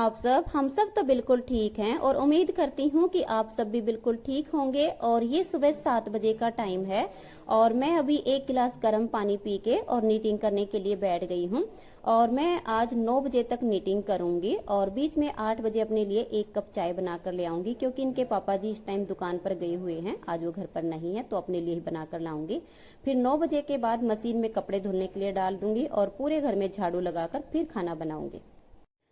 आप सब? हम सब तो बिल्कुल ठीक हैं और उम्मीद करती हूँ कि आप सब भी बिल्कुल ठीक होंगे। और ये सुबह 7 बजे का टाइम है और मैं अभी 1 गिलास गर्म पानी पी के और नीटिंग करने के लिए बैठ गई हूँ। और मैं आज 9 बजे तक नीटिंग करूंगी और बीच में 8 बजे अपने लिए 1 कप चाय बना कर ले आऊंगी, क्योंकि इनके पापा जी इस टाइम दुकान पर गए हुए हैं, आज वो घर पर नहीं है, तो अपने लिए ही बना कर लाऊंगी। फिर 9 बजे के बाद मशीन में कपड़े धुलने के लिए डाल दूंगी और पूरे घर में झाड़ू लगाकर फिर खाना बनाऊंगी।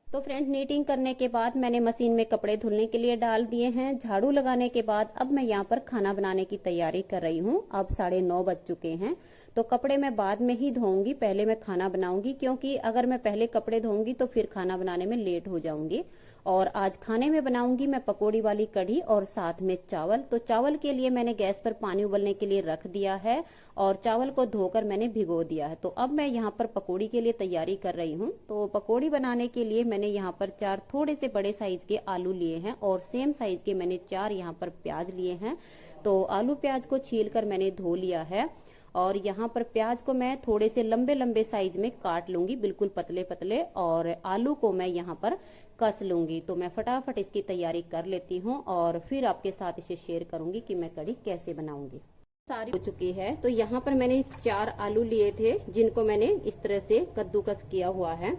तो फ्रेंड, नीटिंग करने के बाद मैंने मशीन में कपड़े धुलने के लिए डाल दिए हैं। झाड़ू लगाने के बाद अब मैं यहाँ पर खाना बनाने की तैयारी कर रही हूँ। अब 9:30 बज चुके हैं, तो कपड़े मैं बाद में ही धोऊंगी, पहले मैं खाना बनाऊंगी, क्योंकि अगर मैं पहले कपड़े धोऊंगी तो फिर खाना बनाने में लेट हो जाऊंगी। और आज खाने में बनाऊंगी मैं पकौड़ी वाली कढ़ी और साथ में चावल। तो चावल के लिए मैंने गैस पर पानी उबलने के लिए रख दिया है और चावल को धोकर मैंने भिगो दिया है। तो अब मैं यहाँ पर पकौड़ी के लिए तैयारी कर रही हूँ। तो पकौड़ी बनाने के लिए मैंने यहाँ पर 4 थोड़े से बड़े साइज के आलू लिए हैं और सेम साइज के मैंने 4 यहाँ पर प्याज लिए हैं। तो आलू प्याज को छील कर मैंने धो लिया है और यहाँ पर प्याज को मैं थोड़े से लंबे लंबे साइज में काट लूंगी, बिल्कुल पतले पतले, और आलू को मैं यहाँ पर कस लूंगी। तो मैं फटाफट इसकी तैयारी कर लेती हूँ और फिर आपके साथ इसे शेयर करूंगी कि मैं कढ़ी कैसे बनाऊंगी। सारी हो चुकी है। तो यहाँ पर मैंने 4 आलू लिए थे जिनको मैंने इस तरह से कद्दूकस किया हुआ है।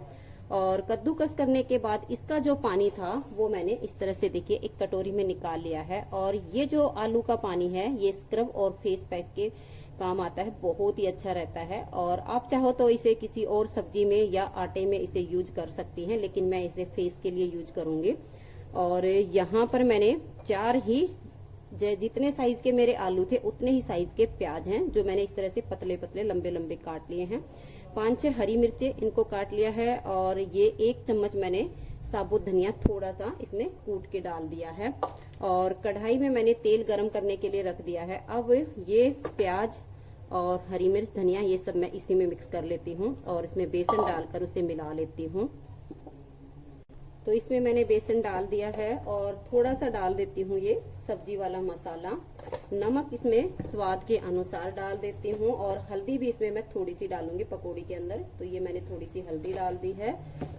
और कद्दूकस करने के बाद इसका जो पानी था वो मैंने इस तरह से, देखिए, एक कटोरी में निकाल लिया है। और ये जो आलू का पानी है ये स्क्रब और फेस पैक के काम आता है, बहुत ही अच्छा रहता है। और आप चाहो तो इसे किसी और सब्जी में या आटे में इसे यूज कर सकती हैं, लेकिन मैं इसे फेस के लिए यूज करूंगी। और यहाँ पर मैंने 4 ही, जितने साइज के मेरे आलू थे उतने ही साइज के प्याज हैं जो मैंने इस तरह से पतले पतले लंबे लंबे काट लिए हैं। 5-6 हरी मिर्चें, इनको काट लिया है। और ये 1 चम्मच मैंने साबुत धनिया थोड़ा सा इसमें कूट के डाल दिया है। और कढ़ाई में मैंने तेल गरम करने के लिए रख दिया है। अब ये प्याज और हरी मिर्च, धनिया, ये सब मैं इसी में मिक्स कर लेती हूँ और इसमें बेसन डालकर उसे मिला लेती हूँ। तो इसमें मैंने बेसन डाल दिया है और थोड़ा सा डाल देती हूँ ये सब्जी वाला मसाला। नमक इसमें स्वाद के अनुसार डाल देती हूँ और हल्दी भी इसमें मैं थोड़ी सी डालूंगी पकौड़ी के अंदर। तो ये मैंने थोड़ी सी हल्दी डाल दी है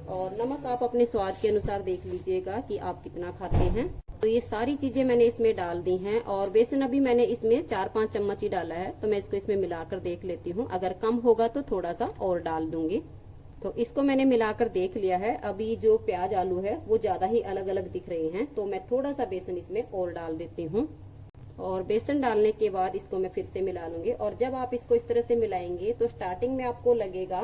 और नमक आप अपने स्वाद के अनुसार देख लीजिएगा कि आप कितना खाते हैं। तो ये सारी चीजें मैंने इसमें डाल दी हैं और बेसन अभी मैंने इसमें 4-5 चम्मच ही डाला है। तो मैं इसको इसमें मिलाकर देख लेती हूँ, अगर कम होगा तो थोड़ा सा और डाल दूंगी। तो इसको मैंने मिलाकर देख लिया है। अभी जो प्याज आलू है वो ज्यादा ही अलग अलग दिख रहे हैं, तो मैं थोड़ा सा बेसन इसमें और डाल देती हूँ। और बेसन डालने के बाद इसको मैं फिर से मिला लूंगी। और जब आप इसको इस तरह से मिलाएंगे तो स्टार्टिंग में आपको लगेगा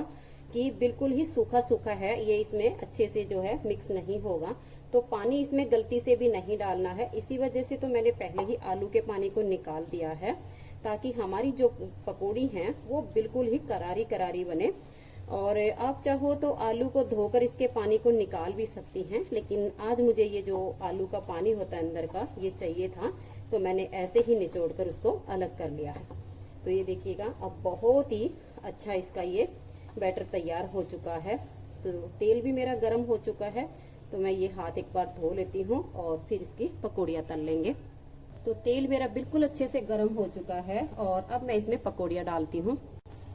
कि बिल्कुल ही सूखा सूखा है, ये इसमें अच्छे से जो है मिक्स नहीं होगा। तो पानी इसमें गलती से भी नहीं डालना है। इसी वजह से तो मैंने पहले ही आलू के पानी को निकाल दिया है, ताकि हमारी जो पकौड़ी है वो बिल्कुल ही करारी करारी बने। और आप चाहो तो आलू को धोकर इसके पानी को निकाल भी सकती हैं, लेकिन आज मुझे ये जो आलू का पानी होता है अंदर का, ये चाहिए था, तो मैंने ऐसे ही निचोड़ कर उसको अलग कर लिया है। तो ये देखिएगा, अब बहुत ही अच्छा इसका ये बैटर तैयार हो चुका है। तो तेल भी मेरा गर्म हो चुका है, तो मैं ये हाथ एक बार धो लेती हूँ और फिर इसकी पकौड़ियाँ तल लेंगे। तो तेल मेरा बिल्कुल अच्छे से गर्म हो चुका है और अब मैं इसमें पकौड़ियाँ डालती हूँ।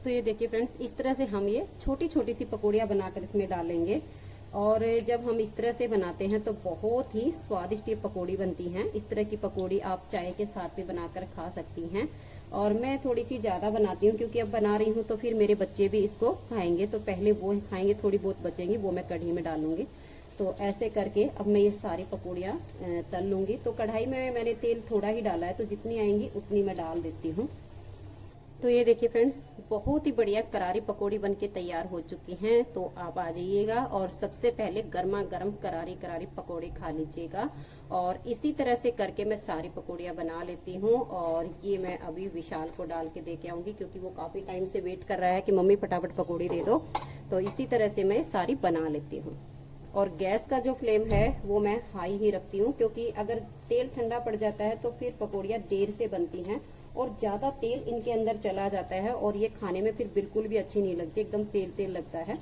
तो ये देखिए फ्रेंड्स, इस तरह से हम ये छोटी छोटी सी पकौड़ियाँ बनाकर इसमें डालेंगे। और जब हम इस तरह से बनाते हैं तो बहुत ही स्वादिष्ट ये पकौड़ी बनती हैं। इस तरह की पकौड़ी आप चाय के साथ भी बनाकर खा सकती हैं। और मैं थोड़ी सी ज़्यादा बनाती हूँ, क्योंकि अब बना रही हूँ तो फिर मेरे बच्चे भी इसको खाएंगे, तो पहले वो खाएंगे, थोड़ी बहुत बचेंगी वो मैं कढ़ी में डालूंगी। तो ऐसे करके अब मैं ये सारी पकौड़ियाँ तल लूँगी। तो कढ़ाई में मैंने तेल थोड़ा ही डाला है, तो जितनी आएंगी उतनी मैं डाल देती हूँ। तो ये देखिए फ्रेंड्स, बहुत ही बढ़िया करारी पकौड़ी बनके तैयार हो चुकी हैं। तो आप आ जाइएगा और सबसे पहले गर्मा गर्म करारी करारी पकौड़ी खा लीजिएगा। और इसी तरह से करके मैं सारी पकौड़ियाँ बना लेती हूँ। और ये मैं अभी विशाल को डाल के दे के आऊँगी, क्योंकि वो काफ़ी टाइम से वेट कर रहा है कि मम्मी फटाफट पकौड़ी दे दो। तो इसी तरह से मैं सारी बना लेती हूँ। और गैस का जो फ्लेम है वो मैं हाई ही रखती हूँ, क्योंकि अगर तेल ठंडा पड़ जाता है तो फिर पकौड़ियाँ देर से बनती हैं और ज़्यादा तेल इनके अंदर चला जाता है और ये खाने में फिर बिल्कुल भी अच्छी नहीं लगती, एकदम तेल तेल लगता है।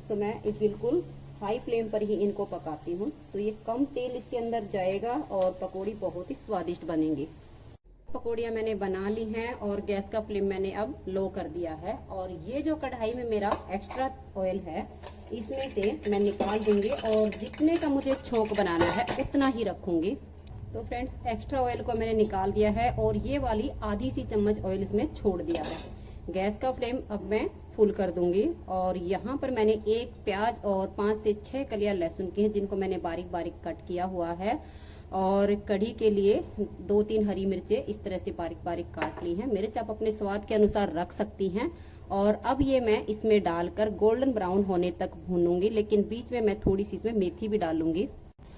तो मैं बिल्कुल हाई फ्लेम पर ही इनको पकाती हूँ। तो ये कम तेल इसके अंदर जाएगा और पकौड़ी बहुत ही स्वादिष्ट बनेंगी। पकौड़ियाँ मैंने बना ली हैं और गैस का फ्लेम मैंने अब लो कर दिया है। और ये जो कढ़ाई में मेरा एक्स्ट्रा ऑयल है, इसमें से मैं निकाल दूंगी और जितने का मुझे छौंक बनाना है उतना ही रखूंगी। तो फ्रेंड्स, एक्स्ट्रा ऑयल को मैंने निकाल दिया है और ये वाली आधी सी चम्मच ऑयल इसमें छोड़ दिया है। गैस का फ्लेम अब मैं फुल कर दूंगी और यहाँ पर मैंने एक प्याज और 5 से 6 कलियां लहसुन की हैं, जिनको मैंने बारीक बारीक कट किया हुआ है। और कढ़ी के लिए 2-3 हरी मिर्चें इस तरह से बारीक बारीक काट ली हैं। मिर्च आप अपने स्वाद के अनुसार रख सकती हैं। और अब ये मैं इसमें डालकर गोल्डन ब्राउन होने तक भूनूंगी, लेकिन बीच में मैं थोड़ी सी इसमें मेथी भी डालूंगी।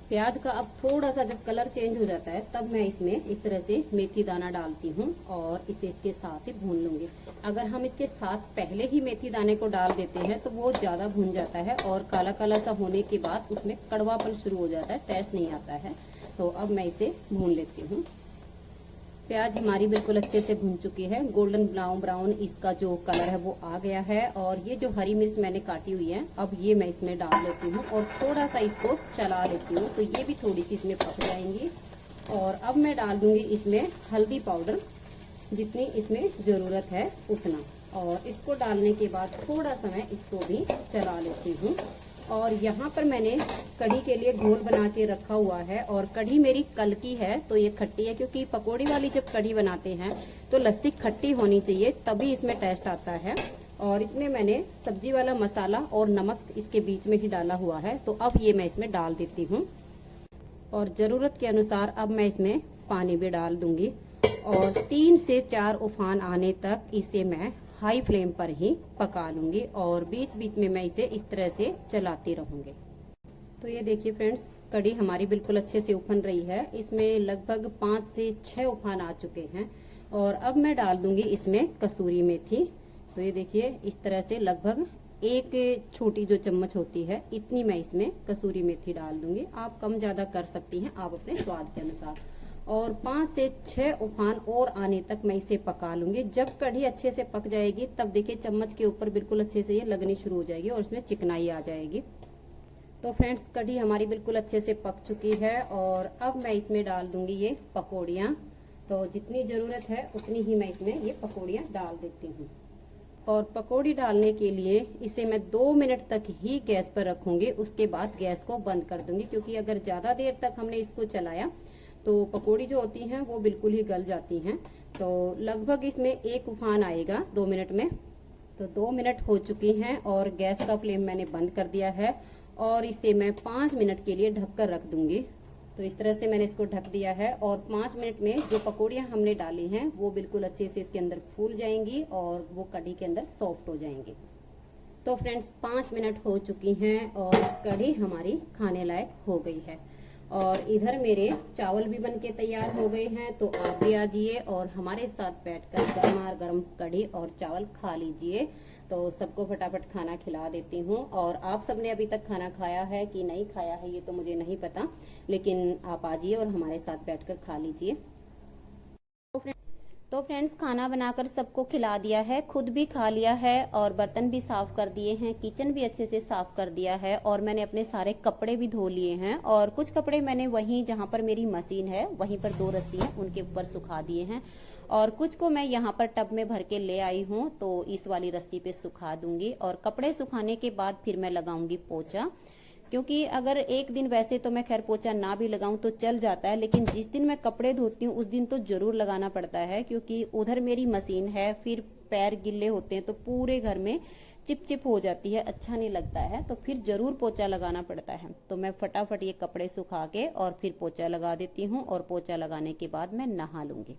प्याज का अब थोड़ा सा जब कलर चेंज हो जाता है तब मैं इसमें इस तरह से मेथी दाना डालती हूँ और इसे इसके साथ ही भून लूंगी। अगर हम इसके साथ पहले ही मेथी दाने को डाल देते हैं तो वो ज़्यादा भून जाता है और काला काला सा होने के बाद उसमें कड़वापन शुरू हो जाता है, टेस्ट नहीं आता है। तो अब मैं इसे भून लेती हूँ। प्याज हमारी बिल्कुल अच्छे से भून चुकी है, गोल्डन ब्राउन इसका जो कलर है वो आ गया है। और ये जो हरी मिर्च मैंने काटी हुई है अब ये मैं इसमें डाल लेती हूँ और थोड़ा सा इसको चला लेती हूँ, तो ये भी थोड़ी सी इसमें पक जाएंगी। और अब मैं डाल दूंगी इसमें हल्दी पाउडर, जितनी इसमें ज़रूरत है उतना। और इसको डालने के बाद थोड़ा सा मैं इसको भी चला लेती हूँ। और यहाँ पर मैंने कढ़ी के लिए घोल बना के रखा हुआ है और कढ़ी मेरी कल की है तो ये खट्टी है, क्योंकि पकौड़ी वाली जब कढ़ी बनाते हैं तो लस्सी खट्टी होनी चाहिए, तभी इसमें टेस्ट आता है। और इसमें मैंने सब्जी वाला मसाला और नमक इसके बीच में ही डाला हुआ है, तो अब ये मैं इसमें डाल देती हूँ। और ज़रूरत के अनुसार अब मैं इसमें पानी भी डाल दूंगी और 3 से 4 उफान आने तक इसे मैं हाई फ्लेम पर ही पका लूंगी और बीच बीच में मैं इसे इस तरह से चलाती रहूंगी। तो ये देखिए फ्रेंड्स, कढ़ी हमारी बिल्कुल अच्छे से उफन रही है। इसमें लगभग 5 से 6 उफान आ चुके हैं और अब मैं डाल दूंगी इसमें कसूरी मेथी। तो ये देखिए इस तरह से लगभग एक छोटी जो चम्मच होती है इतनी मैं इसमें कसूरी मेथी डाल दूंगी। आप कम ज़्यादा कर सकती हैं, आप अपने स्वाद के अनुसार। और 5 से 6 उफान और आने तक मैं इसे पका लूंगी। जब कढ़ी अच्छे से पक जाएगी तब देखिए चम्मच के ऊपर बिल्कुल अच्छे से ये लगनी शुरू हो जाएगी और इसमें चिकनाई आ जाएगी। तो फ्रेंड्स, कढ़ी हमारी बिल्कुल अच्छे से पक चुकी है और अब मैं इसमें डाल दूंगी ये पकौड़ियाँ। तो जितनी ज़रूरत है उतनी ही मैं इसमें ये पकौड़ियाँ डाल देती हूँ। और पकौड़ी डालने के लिए इसे मैं 2 मिनट तक ही गैस पर रखूंगी, उसके बाद गैस को बंद कर दूंगी, क्योंकि अगर ज़्यादा देर तक हमने इसको चलाया तो पकौड़ी जो होती हैं वो बिल्कुल ही गल जाती हैं। तो लगभग इसमें एक उफान आएगा 2 मिनट में। तो 2 मिनट हो चुकी हैं और गैस का फ्लेम मैंने बंद कर दिया है और इसे मैं 5 मिनट के लिए ढक कर रख दूंगी। तो इस तरह से मैंने इसको ढक दिया है और 5 मिनट में जो पकौड़ियाँ हमने डाली हैं वो बिल्कुल अच्छे से इसके अंदर फूल जाएंगी और वो कढ़ी के अंदर सॉफ्ट हो जाएंगी। तो फ्रेंड्स, 5 मिनट हो चुकी हैं और कढ़ी हमारी खाने लायक हो गई है। और इधर मेरे चावल भी बनके तैयार हो गए हैं, तो आप भी आजिए और हमारे साथ बैठकर गर्मा गर्म कढ़ी और चावल खा लीजिए। तो सबको फटाफट खाना खिला देती हूँ। और आप सबने अभी तक खाना खाया है कि नहीं खाया है ये तो मुझे नहीं पता, लेकिन आप आजिए और हमारे साथ बैठकर खा लीजिए। तो फ्रेंड्स, खाना बनाकर सबको खिला दिया है, खुद भी खा लिया है और बर्तन भी साफ कर दिए हैं, किचन भी अच्छे से साफ कर दिया है और मैंने अपने सारे कपड़े भी धो लिए हैं। और कुछ कपड़े मैंने वहीं जहां पर मेरी मशीन है वहीं पर 2 रस्सी है उनके ऊपर सुखा दिए हैं और कुछ को मैं यहाँ पर टब में भर के ले आई हूँ, तो इस वाली रस्सी पे सुखा दूंगी। और कपड़े सुखाने के बाद फिर मैं लगाऊंगी पोछा, क्योंकि अगर एक दिन वैसे तो मैं खैर पोछा ना भी लगाऊं तो चल जाता है, लेकिन जिस दिन मैं कपड़े धोती हूँ उस दिन तो जरूर लगाना पड़ता है, क्योंकि उधर मेरी मशीन है, फिर पैर गिल्ले होते हैं तो पूरे घर में चिपचिप हो जाती है, अच्छा नहीं लगता है, तो फिर जरूर पोछा लगाना पड़ता है। तो मैं फटाफट ये कपड़े सुखा के और फिर पोछा लगा देती हूँ और पोछा लगाने के बाद मैं नहा लूंगी।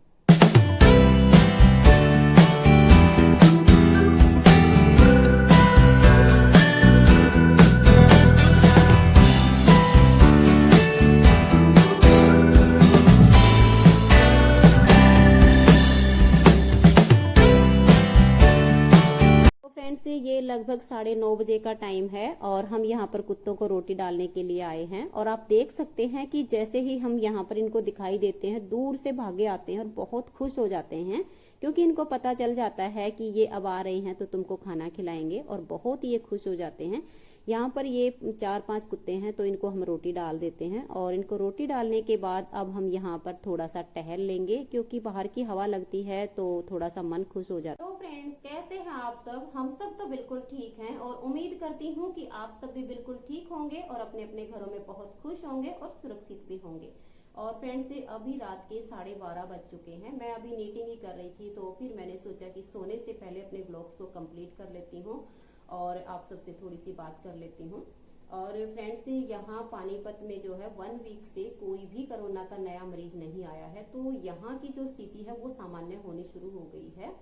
फ्रेंड्स, ये लगभग 9:30 बजे का टाइम है और हम यहाँ पर कुत्तों को रोटी डालने के लिए आए हैं। और आप देख सकते हैं कि जैसे ही हम यहाँ पर इनको दिखाई देते हैं दूर से भागे आते हैं और बहुत खुश हो जाते हैं, क्योंकि इनको पता चल जाता है कि ये अब आ रही हैं तो तुमको खाना खिलाएंगे और बहुत ही ये खुश हो जाते हैं, यहाँ पर ये 4-5 कुत्ते हैं, तो इनको हम रोटी डाल देते हैं और इनको रोटी डालने के बाद अब हम यहाँ पर थोड़ा सा टहल लेंगे, क्योंकि बाहर की हवा लगती है तो थोड़ा सा मन खुश हो जाता है। तो फ्रेंड्स, कैसे हैं आप सब? हम सब तो बिल्कुल ठीक हैं और उम्मीद करती हूँ कि आप सब भी बिल्कुल ठीक होंगे और अपने अपने घरों में बहुत खुश होंगे और सुरक्षित भी होंगे। और फ्रेंड्स, अभी रात के 12:30 बज चुके हैं। मैं अभी नीटिंग ही कर रही थी, तो फिर मैंने सोचा कि सोने से पहले अपने ब्लॉग्स को कंप्लीट कर लेती हूँ और आप सबसे थोड़ी सी बात कर लेती हूँ। और फ्रेंड्स, यहाँ पानीपत में जो है 1 वीक से कोई भी कोरोना का नया मरीज नहीं आया है, तो यहाँ की जो स्थिति है वो सामान्य होनी शुरू हो गई है।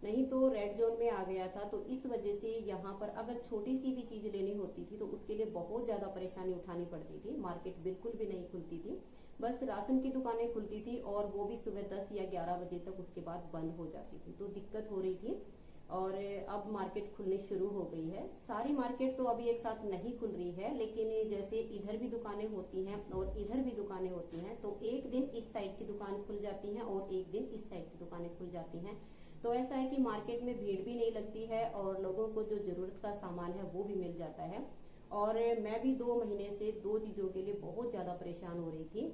नहीं तो रेड जोन में आ गया था, तो इस वजह से यहाँ पर अगर छोटी सी भी चीज लेनी होती थी तो उसके लिए बहुत ज्यादा परेशानी उठानी पड़ती थी। मार्केट बिल्कुल भी नहीं खुलती थी, बस राशन की दुकानें खुलती थी और वो भी सुबह 10 या 11 बजे तक, उसके बाद बंद हो जाती थी, तो दिक्कत हो रही थी। और अब मार्केट खुलनी शुरू हो गई है। सारी मार्केट तो अभी एक साथ नहीं खुल रही है, लेकिन जैसे इधर भी दुकानें होती हैं और इधर भी दुकानें होती हैं, तो एक दिन इस साइड की दुकान खुल जाती है और एक दिन इस साइड की दुकानें खुल जाती हैं। तो ऐसा है कि मार्केट में भीड़ भी नहीं लगती है और लोगों को जो जरूरत का सामान है वो भी मिल जाता है। और मैं भी 2 महीने से 2 चीजों के लिए बहुत ज्यादा परेशान हो रही थी।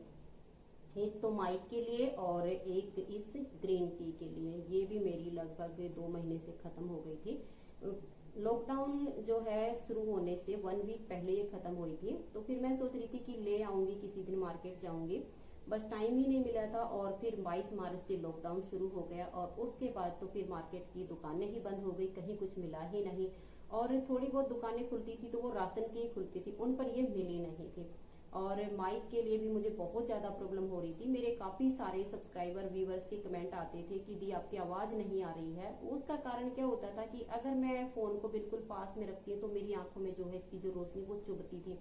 एक तो माइक के लिए और एक इस ग्रीन टी के लिए। ये भी मेरी लगभग 2 महीने से खत्म हो गई थी। लॉकडाउन जो है शुरू होने से 1 वीक पहले ये खत्म हुई थी, तो फिर मैं सोच रही थी कि ले आऊंगी, किसी दिन मार्केट जाऊंगी, बस टाइम ही नहीं मिला था। और फिर 22 मार्च से लॉकडाउन शुरू हो गया और उसके बाद तो फिर मार्केट की दुकानें ही बंद हो गई, कहीं कुछ मिला ही नहीं। और थोड़ी बहुत दुकानें खुलती थी तो वो राशन की खुलती थी, उन पर ये मिली नहीं थी। और माइक के लिए भी मुझे बहुत ज्यादा प्रॉब्लम हो रही थी। मेरे काफी सारे सब्सक्राइबर व्यूवर्स के कमेंट आते थे कि दी आपकी आवाज नहीं आ रही है। उसका कारण क्या होता था कि अगर मैं फोन को बिल्कुल पास में रखती हूँ तो मेरी आंखों में जो है इसकी जो रोशनी वो चुभती थी,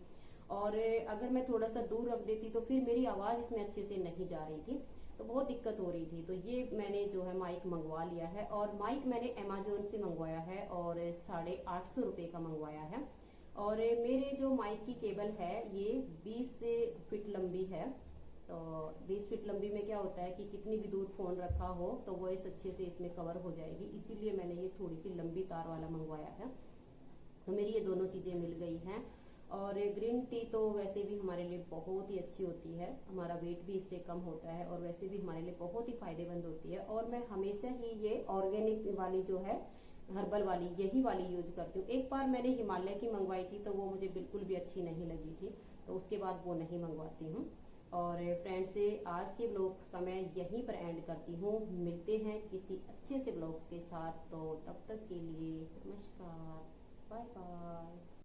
और अगर मैं थोड़ा सा दूर रख देती तो फिर मेरी आवाज इसमें अच्छे से नहीं जा रही थी, तो बहुत दिक्कत हो रही थी। तो ये मैंने जो है माइक मंगवा लिया है, और माइक मैंने अमेजोन से मंगवाया है और 850 रुपए का मंगवाया है। और मेरे जो माइक की केबल है ये 20 फीट लंबी है। तो 20 फीट लंबी में क्या होता है कि कितनी भी दूर फोन रखा हो तो वॉइस अच्छे से इसमें कवर हो जाएगी, इसीलिए मैंने ये थोड़ी सी लंबी तार वाला मंगवाया है। तो मेरी ये दोनों चीजें मिल गई हैं। और ग्रीन टी तो वैसे भी हमारे लिए बहुत ही अच्छी होती है, हमारा वेट भी इससे कम होता है और वैसे भी हमारे लिए बहुत ही फायदेमंद होती है। और मैं हमेशा ही ये ऑर्गेनिक वाली जो है, हर्बल वाली, यही वाली यूज करती हूँ। एक बार मैंने हिमालय की मंगवाई थी तो वो मुझे बिल्कुल भी अच्छी नहीं लगी थी, तो उसके बाद वो नहीं मंगवाती हूँ। और फ्रेंड्स, आज के ब्लॉग्स का मैं यहीं पर एंड करती हूँ। मिलते हैं किसी अच्छे से ब्लॉग्स के साथ, तो तब तक के लिए नमस्कार, बाय बाय।